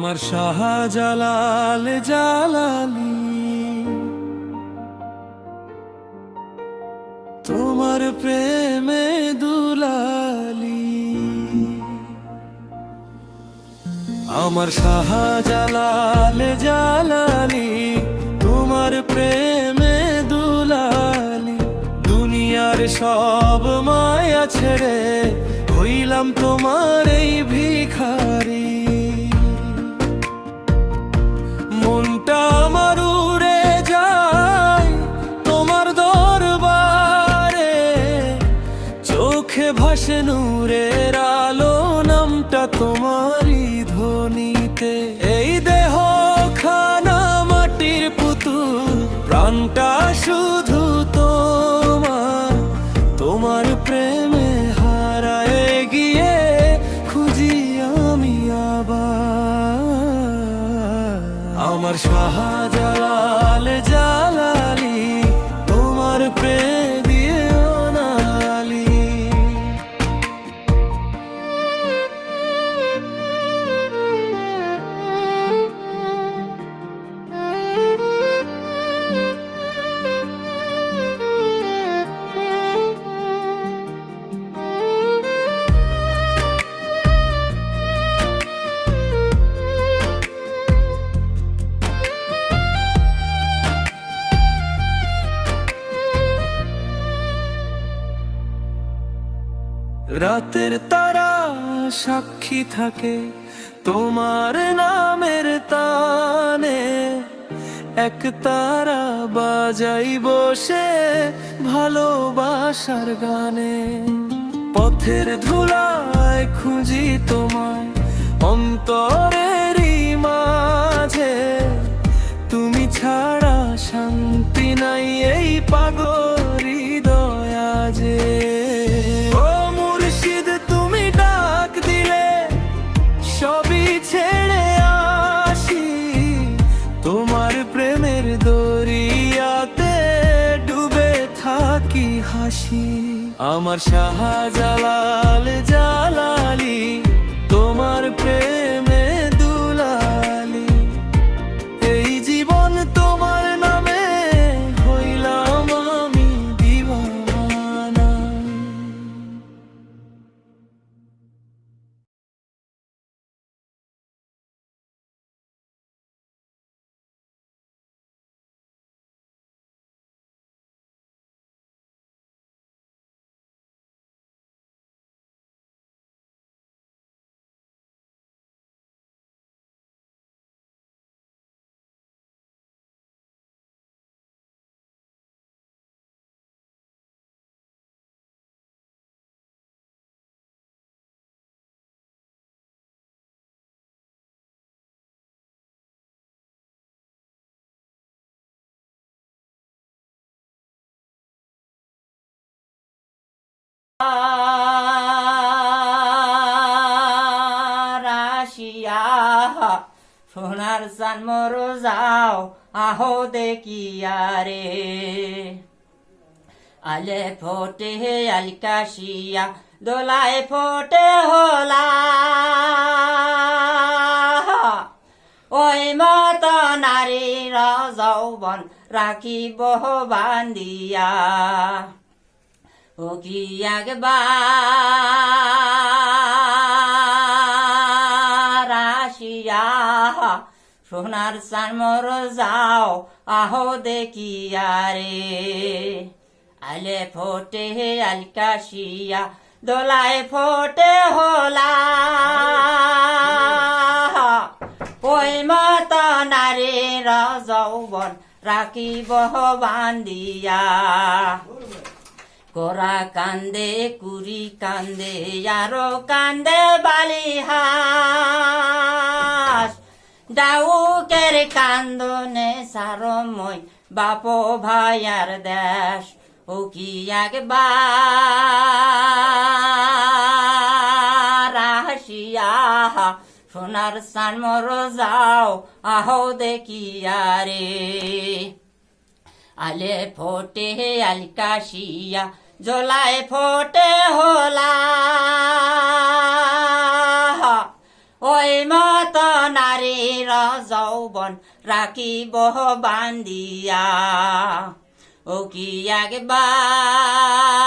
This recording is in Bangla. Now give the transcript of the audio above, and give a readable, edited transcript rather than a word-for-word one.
আমার শাহজালাল জালালি তোমার প্রেমে দুলালি। আমার শাহজালাল জালালি তোমার প্রেমে দুলালি। দুনিয়ার সব মায়া ছেড়ে হইলাম তোমার এই ভিখারি। মনটা আমার উড়ে যায় তোমার দরবারে, চোখে ভাসে নূরের আলো, নামটা তোমারই ধ্বনিতে। এই দেহ খানা মাটির পুতুল, প্রাণটা শুধু তোমার। তোমার প্রেমে হারায় গিয়ে খুঁজি আমি আবার। আমার শাহজালাল জালালি তোমার প্রেম দিয়ে অনালি। রাতের তারা সাক্ষী থাকে তোমার নামের তানে, এক তারা বাজাই বসে ভালোবাসার গানে। পথের ধুলায় খুঁজি তোমায় অন্তরেরই মাঝে, তুমি ছাড়া শান্তি নাই এই পাগল হৃদয় আজে। সবই ছেড়ে আসি তোমার প্রেমের দরিয়াতে, ডুবে থাকি হাসি। আমার শাহজালাল জালালি তোমার প্রেমে দুলালি। এই জীবন তোমার নামে হইলাম আমি দিওয়ানা। রাশিয়া সোনার চান মর যাও আহো দেখিয়া রে। আলে ফোটে আলকাশিয়া দোলায় ফোটে হোলা, ওই মত নারীর যৌবন রাখিব বান্দিয়া। ও কি একবার আসিয়া সোনার চান মর যাও আহো দেখিয়া রে। আলে ফোটে আলকাশিয়া দোলায় ফোটে হোলা, ওই মত নারীর যৌবন রাখিব বান্দিয়া। কোরা কান্দে কুড়ি কান্দে আরো কান্দে বালিহাস, ডাউকের কান্দনে সারময় বাপ ভাইয়ার দেশ। ও কি একবার আসিয়া সোনার চান মর যাও আহো দেখিয়া রে। আলে ফোটে আলকাশিয়া জোলায় ফোটে হোলা, ওই মত নারী নারীর যৌবন রাখিব বান্দিয়া ও কি একবার